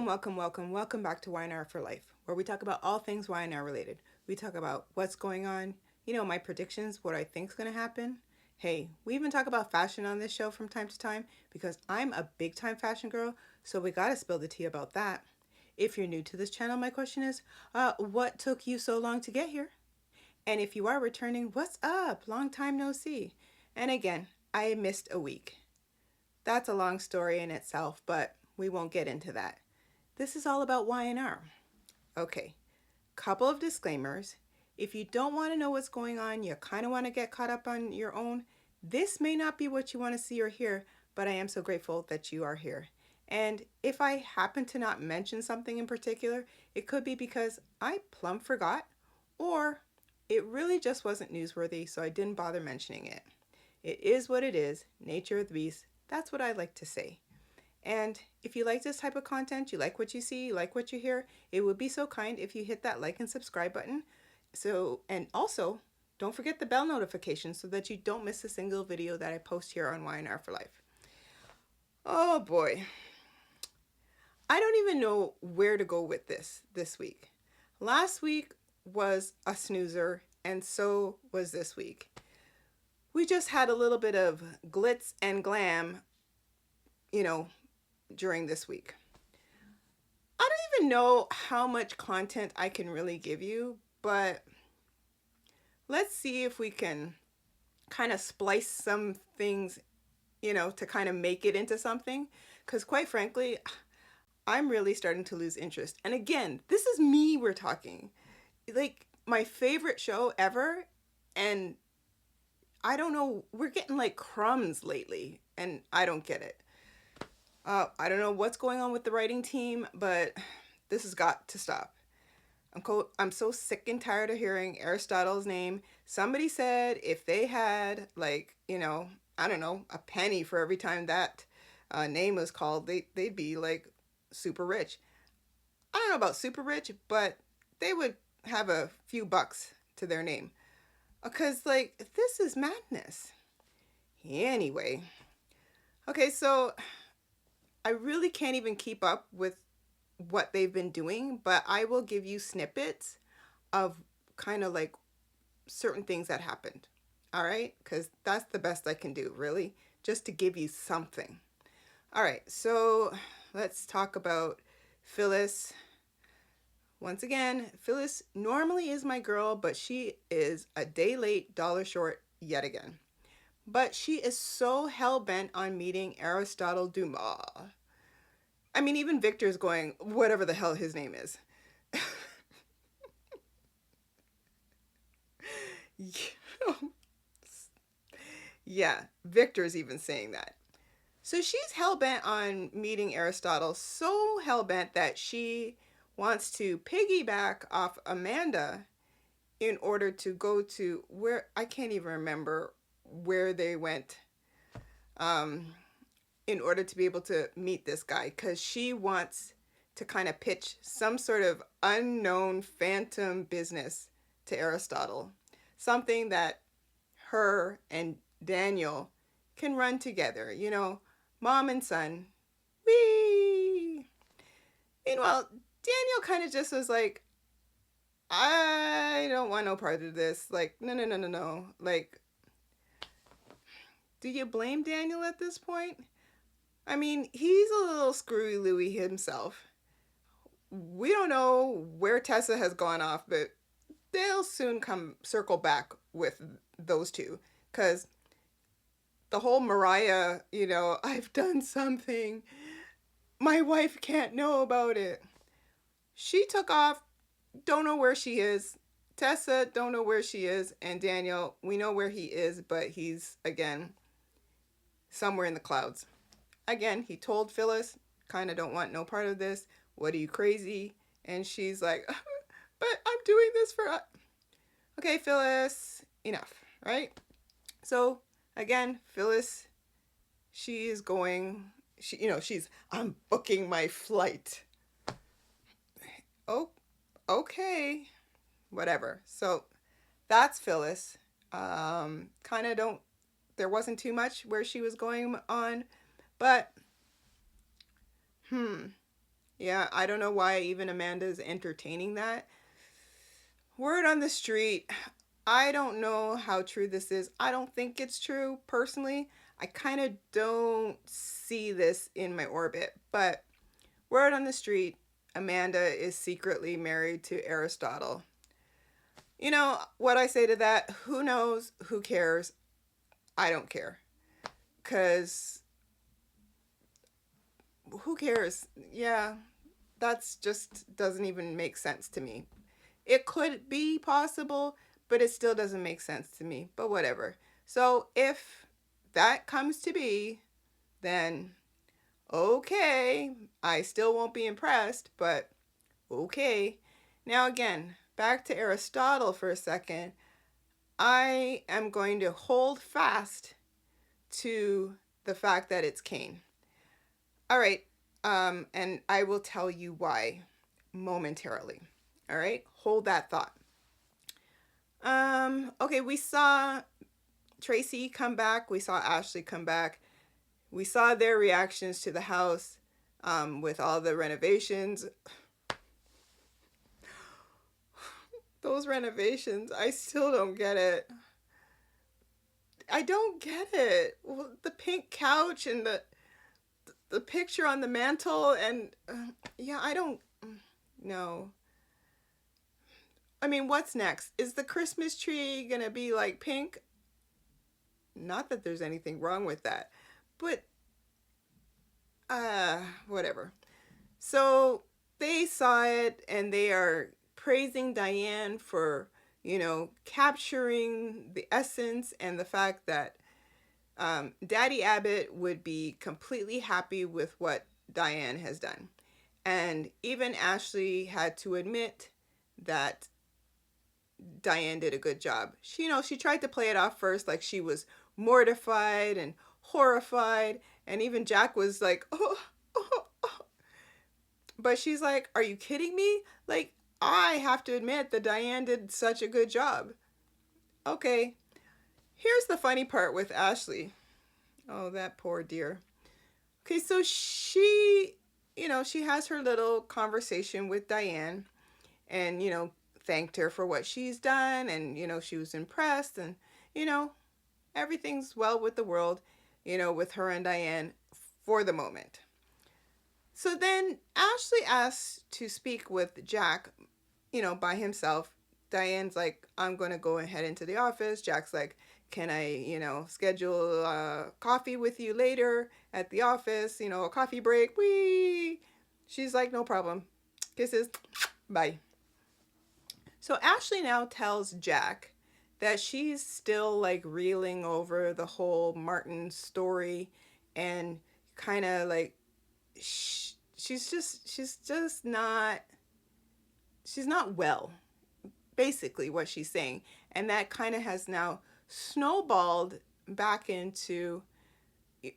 Welcome back to Y&R For Life, where we talk about all things Y&R related. We talk about what's going on, my predictions, what I think is going to happen. Hey, we even talk about fashion on this show from time to time because I'm a big time fashion girl, so we got to spill the tea about that. If you're new to this channel, my question is, what took you so long to get here? And if you are returning, what's up? Long time no see. And again, I missed a week. That's a long story in itself, but we won't get into that. This is all about Y&R. Okay, couple of disclaimers. If you don't want to know what's going on, you kind of want to get caught up on your own, this may not be what you want to see or hear, but I am so grateful that you are here. And if I happen to not mention something in particular, it could be because I plumb forgot, or it really just wasn't newsworthy, so I didn't bother mentioning it. It is what it is, nature of the beast. That's what I like to say. And if you like this type of content, you like what you see, you like what you hear, it would be so kind if you hit that like and subscribe button. And also, don't forget the bell notification so that you don't miss a single video that I post here on Y&R For Life. Oh boy. I don't even know where to go with this week. Last week was a snoozer, and so was this week. We just had a little bit of glitz and glam, during this week. I don't even know how much content I can really give you, but let's see if we can kind of splice some things, to kind of make it into something. Because quite frankly, I'm really starting to lose interest. And again, this is me we're talking. Like my favorite show ever, and I don't know, we're getting like crumbs lately, and I don't get it. I don't know what's going on with the writing team, but this has got to stop. I'm so sick and tired of hearing Aristotle's name. Somebody said if they had I don't know, a penny for every time that name was called, they'd be like super rich. I don't know about super rich, but they would have a few bucks to their name. Because this is madness. Anyway. Okay, so I really can't even keep up with what they've been doing, but I will give you snippets of kind of like certain things that happened. All right? Because that's the best I can do, really, just to give you something. All right, so let's talk about Phyllis. Once again, Phyllis normally is my girl, but she is a day late, dollar short yet again. But she is so hell-bent on meeting Aristotle Dumas. I mean, even Victor's going, whatever the hell his name is. Yeah, Victor's even saying that. So she's hell-bent on meeting Aristotle, so hell-bent that she wants to piggyback off Amanda in order to go to where, I can't even remember where they went, in order to be able to meet this guy, because she wants to kind of pitch some sort of unknown phantom business to Aristotle. Something that her and Daniel can run together, mom and son. Whee! Meanwhile, Daniel kind of just was like, I don't want no part of this. Like, no. Like, do you blame Daniel at this point? I mean, he's a little screwy Louie himself. We don't know where Tessa has gone off, but they'll soon come circle back with those two. Because the whole Mariah, I've done something. My wife can't know about it. She took off, don't know where she is. Tessa, don't know where she is. And Daniel, we know where he is, but he's, again, somewhere in the clouds. Again, he told Phyllis, kind of don't want no part of this. What are you, crazy? And she's like, but I'm doing this for... Okay, Phyllis, enough, right? So, again, Phyllis, she is going... I'm booking my flight. Oh, okay. Whatever. So, that's Phyllis. Kind of don't... There wasn't too much where she was going on. But, Yeah, I don't know why even Amanda's entertaining that. Word on the street. I don't know how true this is. I don't think it's true personally. I kind of don't see this in my orbit, but word on the street, Amanda is secretly married to Aristotle. You know what I say to that? Who knows? Who cares? I don't care. Because who cares? Yeah, that's just doesn't even make sense to me. It could be possible, but it still doesn't make sense to me. But whatever. So if that comes to be, then okay. I still won't be impressed, but okay. Now, again, back to Aristotle for a second. I am going to hold fast to the fact that it's Cain. All right. And I will tell you why momentarily. All right. Hold that thought. Okay, we saw Tracy come back. We saw Ashley come back. We saw their reactions to the house with all the renovations. Those renovations, I still don't get it. I don't get it. Well, the pink couch and the picture on the mantle and yeah, I don't know. I mean, what's next? Is the Christmas tree gonna be like pink? Not that there's anything wrong with that, but whatever. So they saw it and they are praising Diane for, capturing the essence and the fact that Daddy Abbott would be completely happy with what Diane has done. And even Ashley had to admit that Diane did a good job. She tried to play it off first like she was mortified and horrified. And even Jack was like, oh, oh, oh. But she's like, are you kidding me? Like, I have to admit that Diane did such a good job. Okay, here's the funny part with Ashley. Oh, that poor dear. Okay, so she has her little conversation with Diane and, thanked her for what she's done and, she was impressed and, you know, everything's well with the world, with her and Diane for the moment. So then Ashley asks to speak with Jack, by himself. Diane's like, I'm going to go and head into the office. Jack's like, can I, schedule coffee with you later at the office, a coffee break? Wee. She's like, no problem. Kisses. Bye. So Ashley now tells Jack that she's still like reeling over the whole Martin story and kind of like she's not well, basically what she's saying. And that kind of has now snowballed back into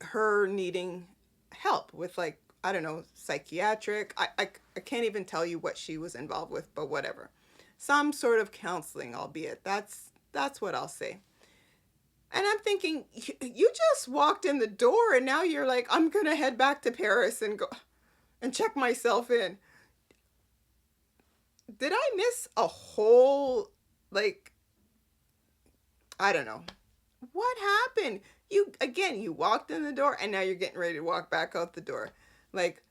her needing help with, like, I don't know, psychiatric. I can't even tell you what she was involved with, but whatever. Some sort of counseling, albeit. That's what I'll say. And I'm thinking, you just walked in the door and now you're like, I'm going to head back to Paris and go and check myself in. Did I miss a whole, like, I don't know. What happened? You walked in the door and now you're getting ready to walk back out the door. Like,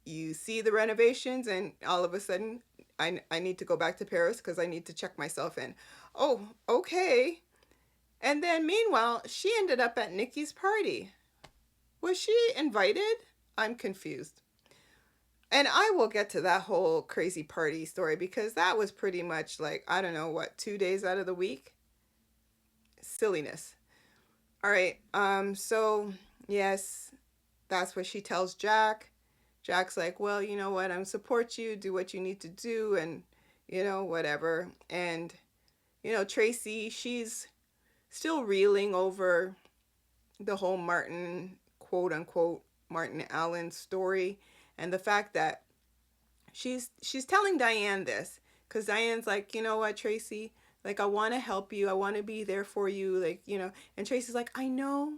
you see the renovations and all of a sudden I need to go back to Paris because I need to check myself in. Oh, okay. And then meanwhile, she ended up at Nikki's party. Was she invited? I'm confused. And I will get to that whole crazy party story because that was pretty much like, I don't know, what, 2 days out of the week? Silliness. All right. So yes, that's what she tells Jack. Jack's like, well, you know what? I'm support you. Do what you need to do, and whatever. And Tracy, she's still reeling over the whole Martin, quote unquote, Martin Allen story, and the fact that she's telling Diane this because Diane's like, you know what, Tracy, like, I want to help you. I want to be there for you. Like, and Tracy's like, I know,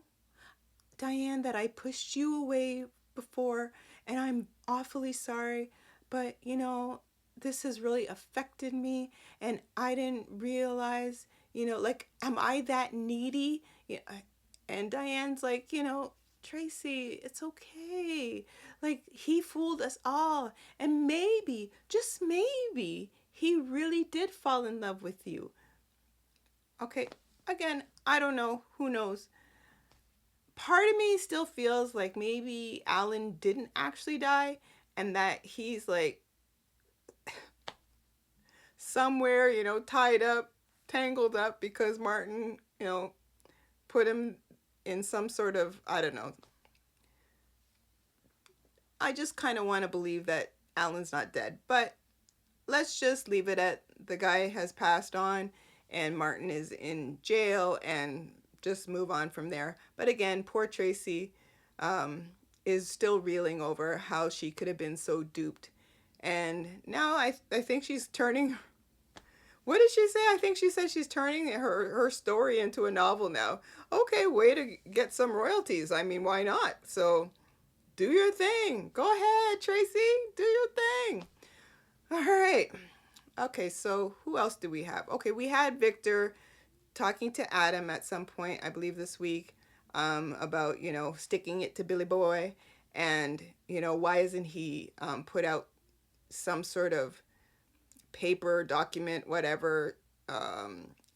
Diane, that I pushed you away before and I'm awfully sorry, but this has really affected me, and I didn't realize, like, am I that needy? And Diane's like, Tracy, it's okay. Like, he fooled us all, and maybe, just maybe, he really did fall in love with you. Okay, again, I don't know. Who knows? Part of me still feels like maybe Alan didn't actually die, and that he's like somewhere, tied up, tangled up because Martin, put him in some sort of, I don't know. I just kind of want to believe that Alan's not dead, but let's just leave it at the guy has passed on and Martin is in jail and just move on from there. But again, poor Tracy um, is still reeling over how she could have been so duped. And now I think she's turning. What did she say? I think she said she's turning her story into a novel now. Okay, way to get some royalties. I mean, why not? So do your thing. Go ahead, Tracy. Do your thing. All right. Okay, so who else do we have? Okay, we had Victor talking to Adam at some point, I believe this week, about, sticking it to Billy Boy. And, why isn't he put out some sort of paper, document, whatever,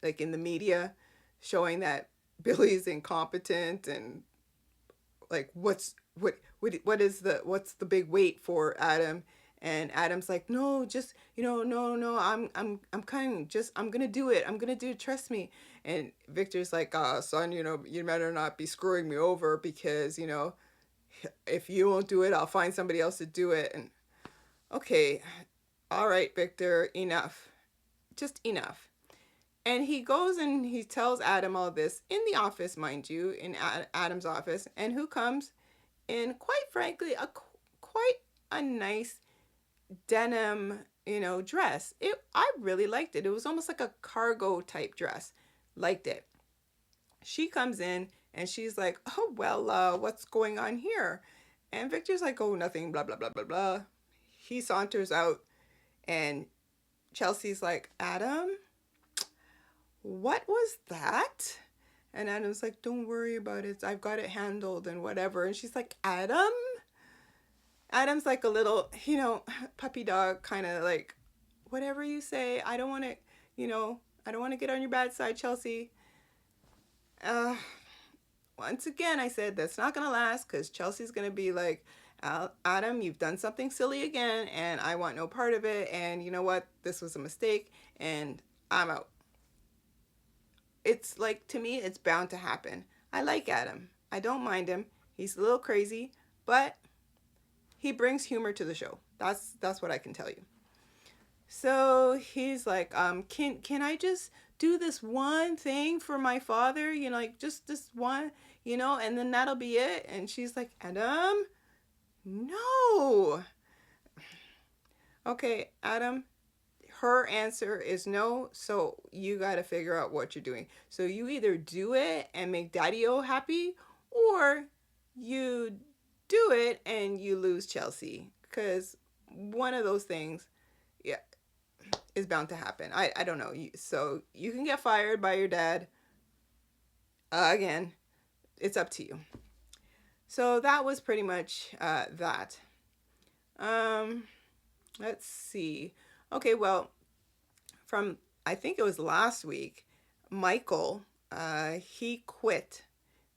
like in the media, showing that Billy's incompetent and like what's the big wait for Adam. And Adam's like, no, just no, I'm kind of just I'm gonna do it, trust me. And Victor's like, son, you better not be screwing me over, because if you won't do it, I'll find somebody else to do it. And okay, all right, Victor, enough, just enough. And he goes and he tells Adam all this in the office, mind you, in Adam's office. And who comes in, quite frankly, quite a nice denim, dress. I really liked it. It was almost like a cargo type dress. Liked it. She comes in and she's like, oh, well, what's going on here? And Victor's like, oh, nothing, blah, blah, blah, blah, blah. He saunters out and Chelsea's like, Adam, what was that? And Adam's like, don't worry about it. I've got it handled and whatever. And she's like, Adam? Adam's like a little, puppy dog, kind of like, whatever you say. I don't want to, I don't want to get on your bad side, Chelsea. Once again, I said that's not going to last, because Chelsea's going to be like, Adam, you've done something silly again, and I want no part of it. And you know what? This was a mistake, and I'm out. It's like, to me, it's bound to happen. I like Adam. I don't mind him. He's a little crazy, but he brings humor to the show. That's what I can tell you. So he's like, can I just do this one thing for my father? Like just this one, and then that'll be it. And she's like, Adam, no. Okay, Adam, her answer is no, so you got to figure out what you're doing. So you either do it and make Daddy-O happy, or you do it and you lose Chelsea, because one of those things, yeah, is bound to happen. I don't know. So you can get fired by your dad. Again, it's up to you. So that was pretty much that. Let's see. Okay, well, from, I think it was last week, Michael, he quit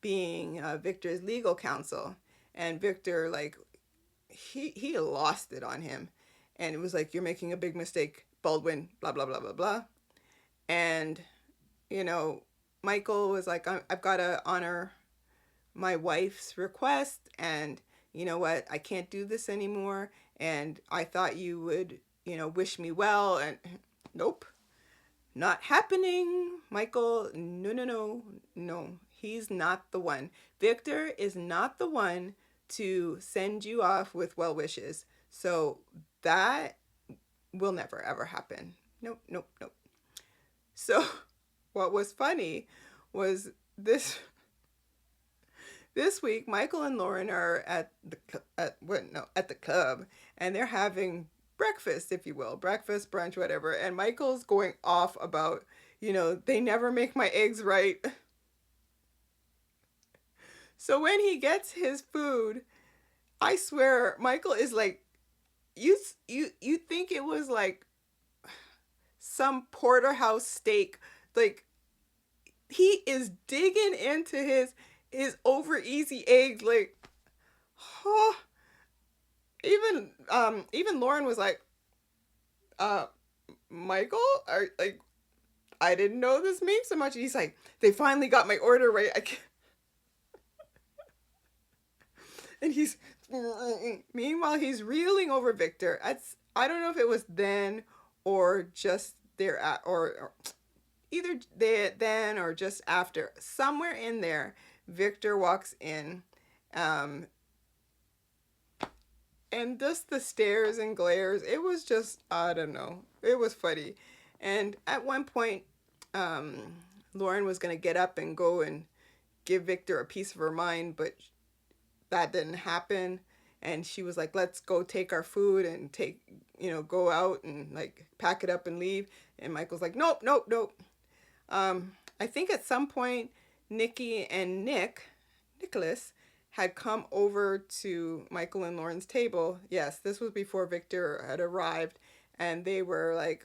being Victor's legal counsel. And Victor, like, he lost it on him. And it was like, you're making a big mistake, Baldwin, blah, blah, blah, blah, blah. And, Michael was like, I've got to honor my wife's request. And you know what? I can't do this anymore. And I thought you would, wish me well. And nope, not happening. Michael, no. He's not the one. Victor is not the one to send you off with well wishes. So that will never, ever happen. Nope. So what was funny was this this week, Michael and Lauren are at the club, and they're having breakfast, if you will, breakfast, brunch, whatever. And Michael's going off about, they never make my eggs right. So when he gets his food, I swear, Michael is like, you think it was like some porterhouse steak, like he is digging into his over easy eggs, like, huh. Even Lauren was like, uh, Michael, are like, I didn't know this means so much. And he's like, they finally got my order right. And meanwhile he's reeling over Victor. I don't know if it was then or just there at or either then or just after. Somewhere in there, Victor walks in, um, and just the stares and glares. It was just, I don't know. It was funny, and at one point, um, Lauren was gonna get up and go and give Victor a piece of her mind, but that didn't happen. And she was like, let's go take our food and go out and like pack it up and leave. And Michael's like, nope, nope, nope. I think at some point, Nikki and Nicholas, had come over to Michael and Lauren's table. Yes, this was before Victor had arrived. And they were like,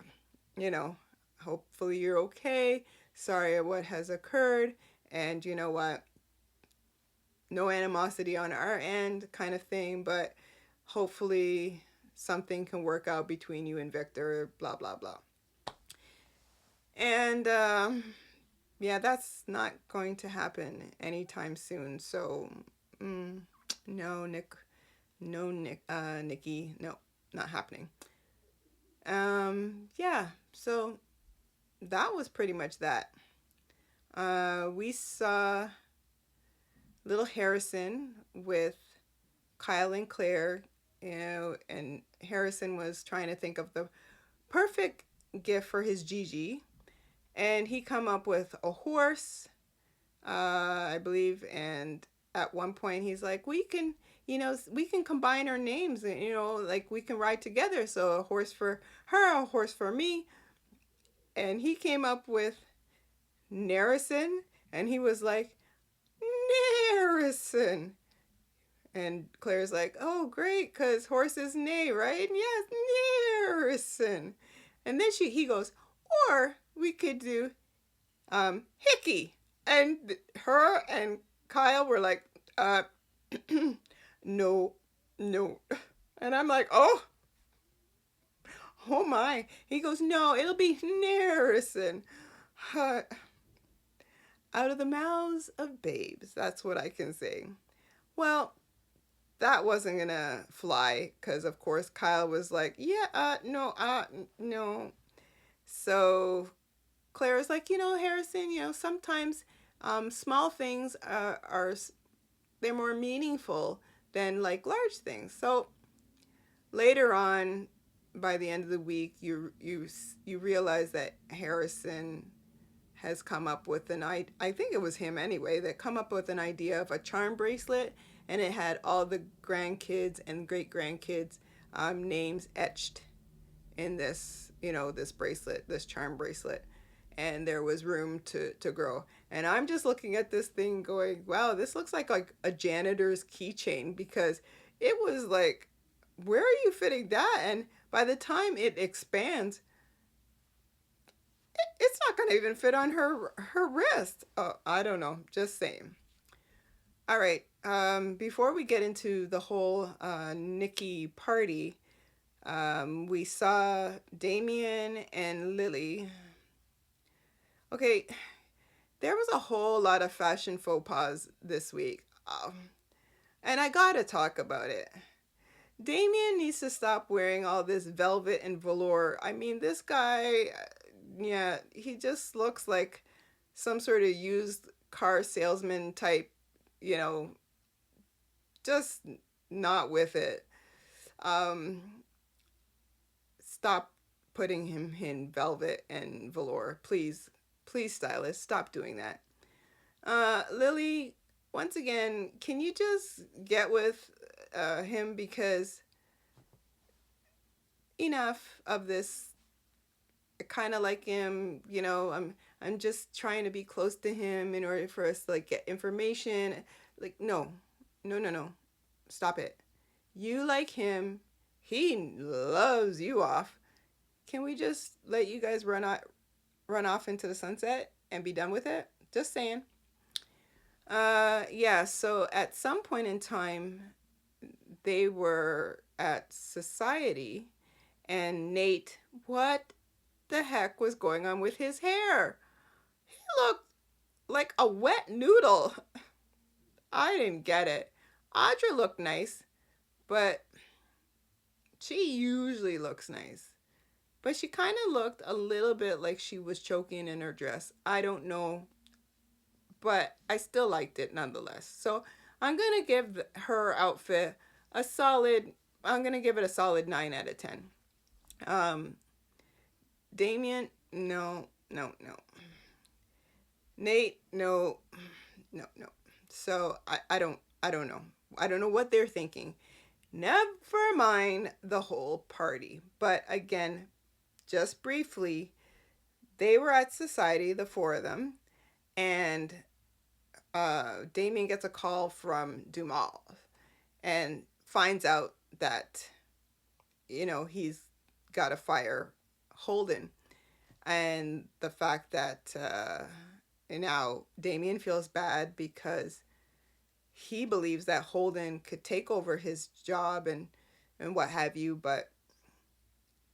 hopefully you're okay. Sorry what has occurred. And you know what? No animosity on our end kind of thing, but hopefully something can work out between you and Victor, blah, blah, blah. And yeah, that's not going to happen anytime soon. So, no, Nikki, no, not happening. Yeah, so that was pretty much that. We saw little Harrison with Kyle and Claire, and Harrison was trying to think of the perfect gift for his Gigi, and he come up with a horse, I believe, and at one point he's like, we can combine our names, and like we can ride together, so a horse for her, a horse for me. And he came up with Narrison, and he was like, Narrison. And Claire's like, oh, great, because horses neigh, right? Yes, Narrison. And then he goes, or we could do Hickey. And her and Kyle were like, no, no. And I'm like, oh my. He goes, no, it'll be Narrison. Out of the mouths of babes. That's what I can say. Well, that wasn't gonna fly because, of course, Kyle was like, yeah, no, no. So Claire was like, Harrison, sometimes small things are they're more meaningful than like large things. So later on, by the end of the week, you realize that Harrison has come up with I think it was him anyway, that come up with an idea of a charm bracelet, and it had all the grandkids and great grandkids names etched in this bracelet, this charm bracelet, and there was room to grow. And I'm just looking at this thing going, wow, this looks like a janitor's keychain, because it was like, where are you fitting that? And by the time it expands, it's not going to even fit on her wrist. Oh, I don't know, just saying. All right, before we get into the whole Nikki party, we saw Damien and Lily. Okay, there was a whole lot of fashion faux pas this week, and I gotta talk about it. Damien needs to stop wearing all this velvet and velour. I mean, this guy, yeah, he just looks like some sort of used car salesman type, you know, just not with it. Um, Stop putting him in velvet and velour. Please, stylist, stop doing that. Lily, once again, can you just get with him, because enough of this. I kind of like him, I'm just trying to be close to him in order for us to like get information. Like, no, no, no, no, stop it. You like him, he loves you off. Can we just let you guys run off into the sunset and be done with it? Just saying. Yeah, so at some point in time, they were at society, and Nate, what the heck was going on with his hair? He looked like a wet noodle. I didn't get it. Audra looked nice, but she usually looks nice. But she kind of looked a little bit like she was choking in her dress. I don't know, but I still liked it nonetheless. So I'm going to give her outfit a solid, I'm going to give it a solid 9 out of 10. Um, Damien, no, no, no. Nate, no, no, no. So I don't know. I don't know what they're thinking. Never mind the whole party. But again, just briefly, they were at society, the four of them, and Damien gets a call from Dumas and finds out that, he's got to fire Holden. And the fact that now Damien feels bad because he believes that Holden could take over his job and what have you, but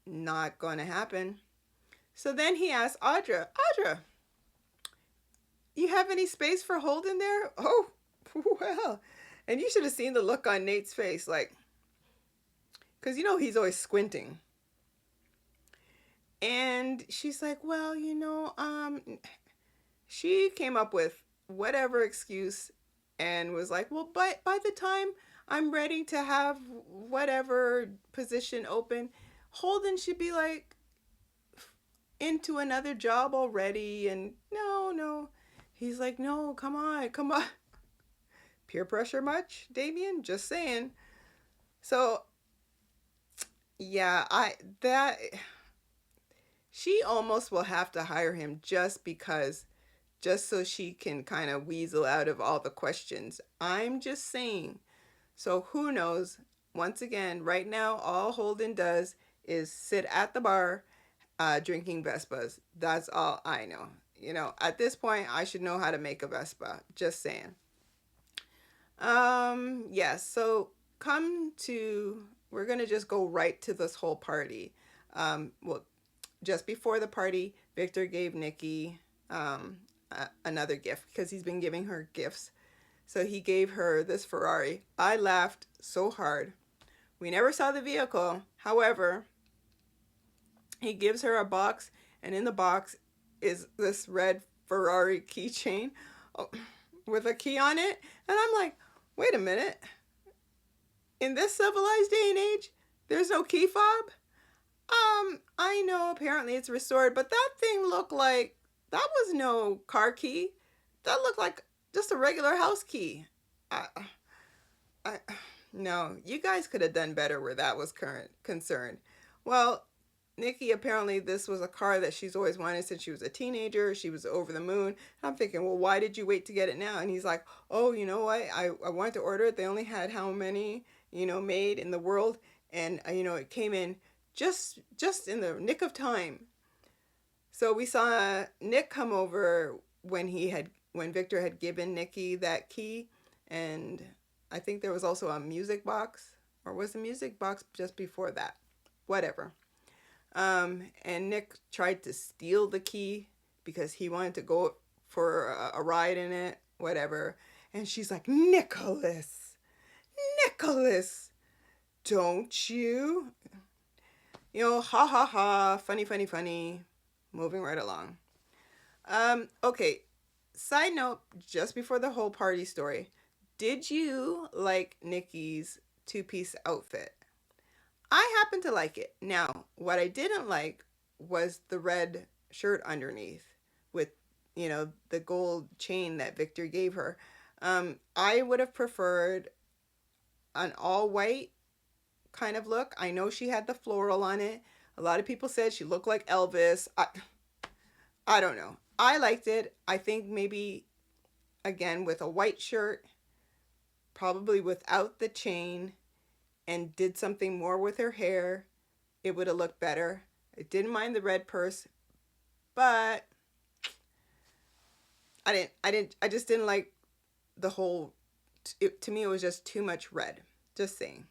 not going to happen. So then he asks Audra, you have any space for Holden there? Oh, well. And you should have seen the look on Nate's face, like, because he's always squinting. And she's like, well, she came up with whatever excuse and was like, well, by the time I'm ready to have whatever position open, Holden should be like into another job already. And no. He's like, no, come on. Peer pressure much, Damien? Just saying. So, yeah, she almost will have to hire him just so she can kind of weasel out of all the questions. I'm just saying. So who knows? Once again, right now, all Holden does is sit at the bar drinking Vespas. That's all I know. At this point, I should know how to make a Vespa. Just saying. Yes, so we're going to just go right to this whole party. Well, just before the party, Victor gave Nikki another gift because he's been giving her gifts. So he gave her this Ferrari. I laughed so hard. We never saw the vehicle. However, he gives her a box, and in the box is this red Ferrari keychain with a key on it. And I'm like, wait a minute. In this civilized day and age, there's no key fob? I know apparently it's restored, but that thing looked like that was no car key. That looked like just a regular house key. I, no, you guys could have done better where that was concerned. Well, Nikki, apparently this was a car that she's always wanted since she was a teenager. She was over the moon. I'm thinking, well, why did you wait to get it now? And he's like, oh, you know what? I wanted to order it. They only had how many, made in the world. And, it came in just in the nick of time. So we saw Nick come over when Victor had given Nikki that key. And I think there was also a music box, or was the music box just before that? Whatever. And Nick tried to steal the key because he wanted to go for a ride in it, whatever. And she's like, Nicholas, don't you? Ha ha ha, funny. Moving right along. Okay, side note, just before the whole party story, did you like Nikki's two-piece outfit? I happen to like it. Now, what I didn't like was the red shirt underneath with, the gold chain that Victor gave her. I would have preferred an all white kind of look. I know she had the floral on it. A lot of people said she looked like Elvis. I don't know. I liked it. I think maybe again with a white shirt, probably without the chain, and did something more with her hair, it would have looked better. I didn't mind the red purse, but I just didn't like the whole, to me it was just too much red. Just saying.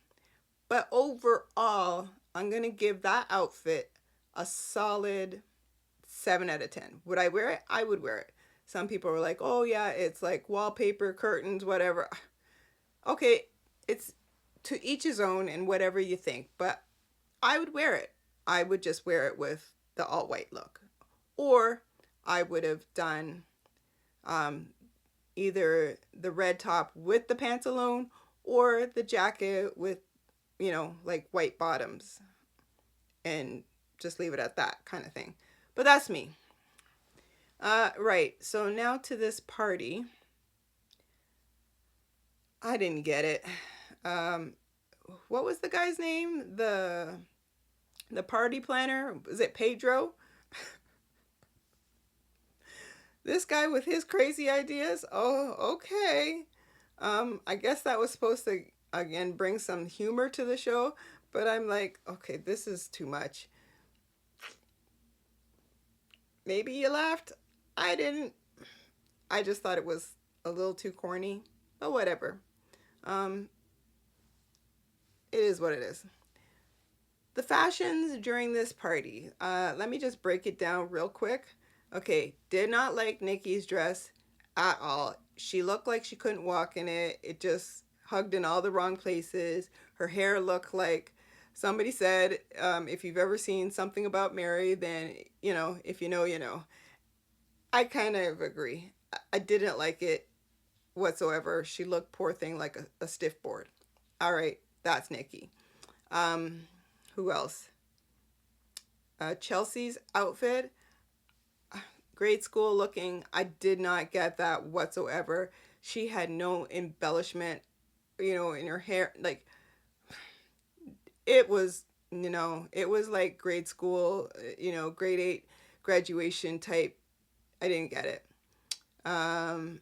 But overall, I'm going to give that outfit a solid 7 out of 10. Would I wear it? I would wear it. Some people were like, "Oh yeah, it's like wallpaper, curtains, whatever." Okay, it's to each his own and whatever you think, but I would wear it. I would just wear it with the all white look. Or I would have done um, either the red top with the pants alone or the jacket with, like white bottoms and just leave it at that kind of thing. But that's me. Right. So now to this party. I didn't get it. Um, what was the guy's name? The party planner? Was it Pedro? This guy with his crazy ideas? Oh, okay. I guess that was supposed to again bring some humor to the show, but I'm like, okay, this is too much. Maybe you laughed. I didn't. I just thought it was a little too corny, but whatever. Um, it is what it is. The fashions during this party. Let me just break it down real quick. Okay, did not like Nikki's dress at all. She looked like she couldn't walk in it. It just hugged in all the wrong places. Her hair looked like somebody said, if you've ever seen Something About Mary, then, if you know, you know. I kind of agree. I didn't like it whatsoever. She looked, poor thing, like a stiff board. All right, that's Nikki. Um, who else? Chelsea's outfit, grade school looking. I did not get that whatsoever. She had no embellishment, in her hair. Like, it was, it was like grade school, grade 8 graduation type. I didn't get it. Um,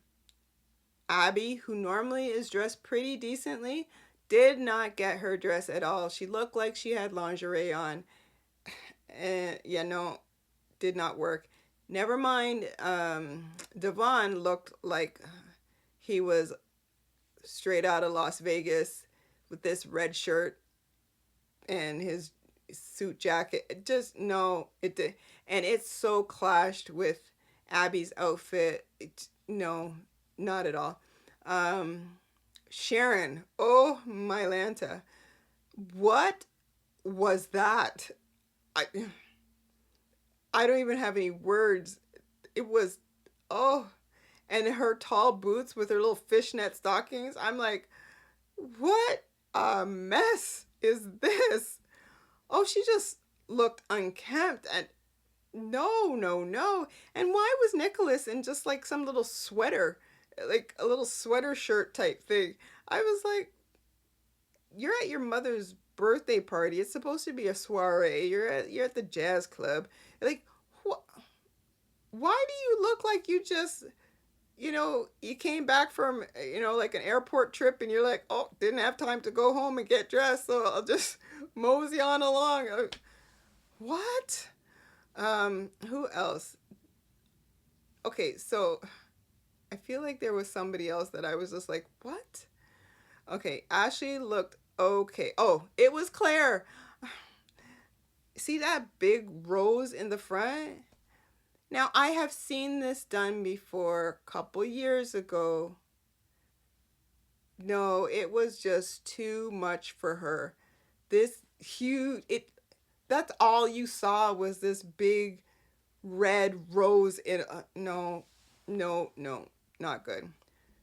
Abby, who normally is dressed pretty decently, did not get her dress at all. She looked like she had lingerie on. And yeah, no, did not work. Never mind. Devon looked like he was straight out of Las Vegas with this red shirt and his suit jacket. It just, no, it did. And it's so clashed with Abby's outfit. No, not at all. Um, Sharon, oh my Lanta, what was that? I I don't even have any words. It was, oh, and her tall boots with her little fishnet stockings. I'm like, what a mess is this? Oh, she just looked unkempt and no, no, no. And why was Nicholas in just like some little sweater, like a little sweater shirt type thing? I was like, you're at your mother's birthday party. It's supposed to be a soiree. You're at the jazz club. Like, why do you look like you just, you came back from, like an airport trip and you're like, oh, didn't have time to go home and get dressed, so I'll just mosey on along. What? Who else? Okay, so I feel like there was somebody else that I was just like, what? Okay, Ashley looked okay. Oh, it was Claire. See that big rose in the front? Now, I have seen this done before a couple years ago. No, it was just too much for her. This huge, that's all you saw was this big red rose in no, no, no, not good.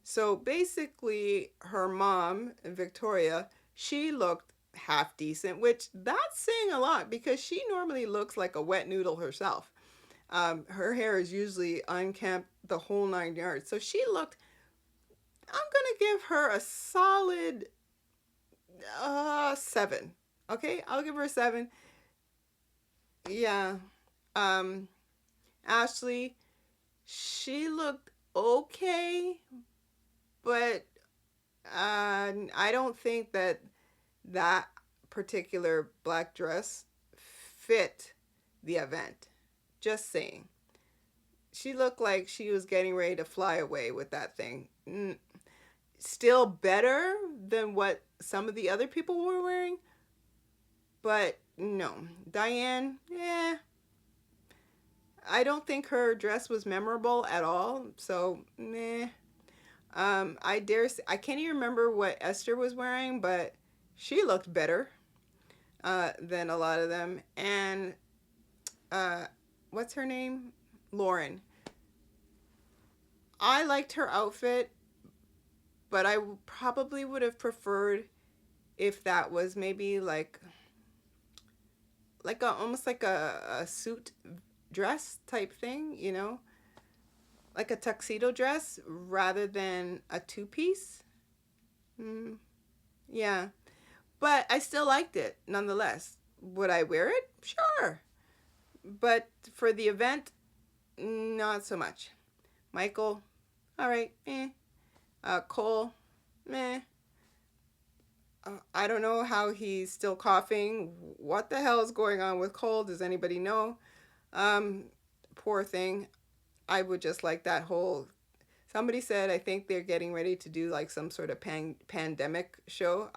So basically, her mom, Victoria, she looked half decent, which that's saying a lot because she normally looks like a wet noodle herself. Her hair is usually unkempt, the whole 9 yards. So she looked, gonna give her a solid 7. Okay, I'll give her a 7. Yeah. Um, Ashley, she looked okay, but I don't think that that particular black dress fit the event. Just saying. She looked like she was getting ready to fly away with that thing. Still better than what some of the other people were wearing, but no. Diane, yeah, I don't think her dress was memorable at all. So, meh. I can't even remember what Esther was wearing, but she looked better than a lot of them. And uh, what's her name? Lauren. I liked her outfit, but I probably would have preferred if that was maybe like a almost like a suit dress type thing, like a tuxedo dress rather than a two-piece. Mm, yeah, but I still liked it nonetheless. Would I wear it? Sure, but for the event, not so much. Michael, all right, eh. Cole, meh. I don't know how he's still coughing. What the hell is going on with Cole? Does anybody know? Um, Poor thing. I would just like that whole. Somebody said I think they're getting ready to do like some sort of pandemic show.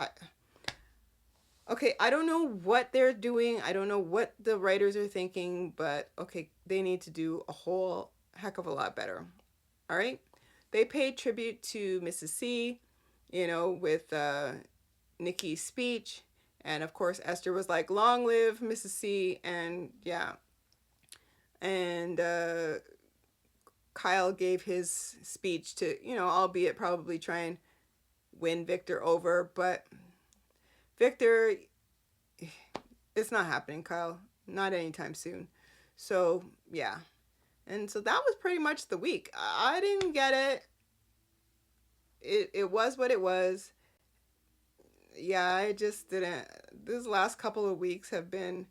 Okay, I don't know what they're doing. I don't know what the writers are thinking, but okay, they need to do a whole heck of a lot better. All right, they paid tribute to Mrs. C, with Nikki's speech, and of course Esther was like, "Long live Mrs. C," and yeah, and Kyle gave his speech to, albeit probably try and win Victor over, but Victor, it's not happening, Kyle. Not anytime soon. So, yeah. And so that was pretty much the week. I didn't get it. It was what it was. Yeah, I just didn't. These last couple of weeks have been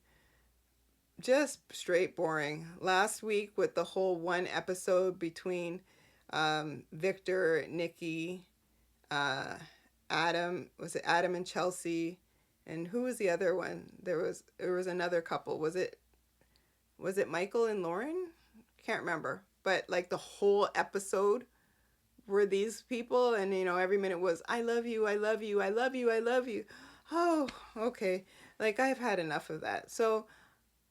just straight boring. Last week with the whole one episode between Victor, Nikki, uh, Adam. Was it Adam and Chelsea? And who was the other one? There was another couple. Was it Michael and Lauren? Can't remember. But like the whole episode were these people, and every minute was I love you, I love you, I love you, I love you. Oh, okay. Like I've had enough of that. So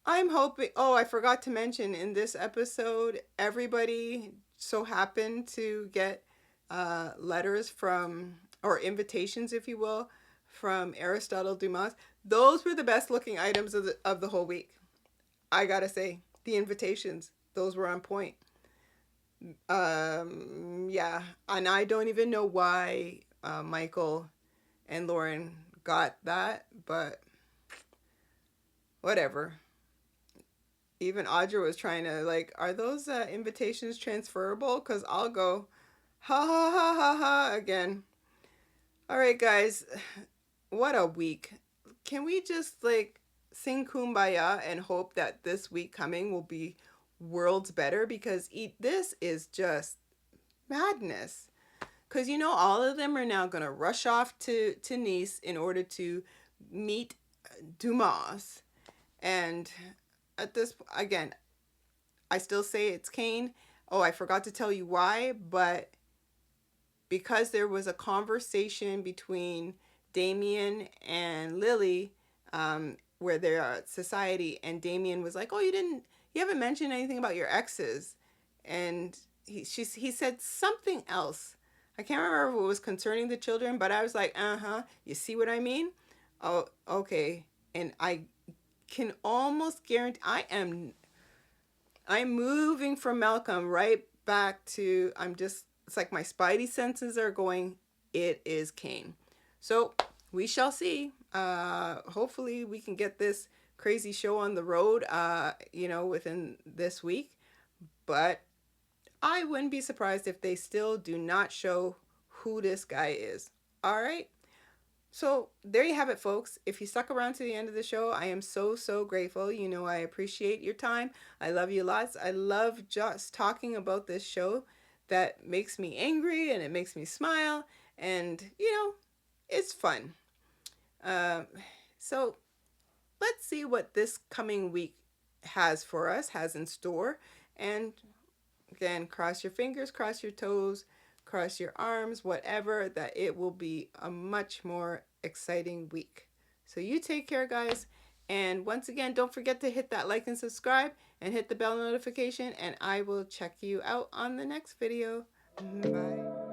I'm hoping. Oh, I forgot to mention in this episode, everybody so happened to get letters from, or invitations, if you will, from Aristotle Dumas. Those were the best looking items of the whole week. I gotta say, the invitations, those were on point. Yeah, and I don't even know why Michael and Lauren got that, but whatever. Even Audra was trying to like, are those invitations transferable? Because I'll go, ha ha ha ha ha again. All right, guys, what a week. Can we just like sing kumbaya and hope that this week coming will be worlds better? Because this is just madness. Because all of them are now going to rush off to Nice in order to meet Dumas. And at this, again, I still say it's Kane. Oh, I forgot to tell you why, but because there was a conversation between Damien and Lily, where they're at society, and Damien was like, "Oh, you haven't mentioned anything about your exes," and he said something else. I can't remember if it was concerning the children, but I was like, you see what I mean? Oh, okay. And I can almost guarantee I'm moving from Malcolm right back to, it's like my spidey senses are going, it is Kane. So we shall see. Hopefully we can get this crazy show on the road, within this week. But I wouldn't be surprised if they still do not show who this guy is. All right. So there you have it, folks. If you stuck around to the end of the show, I am so, so grateful. You know, I appreciate your time. I love you lots. I love just talking about this show that makes me angry and it makes me smile. And, you know, it's fun. Uh, so let's see what this coming week has for us, has in store. And again, cross your fingers, cross your toes, cross your arms, whatever, that it will be a much more exciting week. So you take care, guys. And once again, don't forget to hit that like and subscribe and hit the bell notification. And I will check you out on the next video. Bye.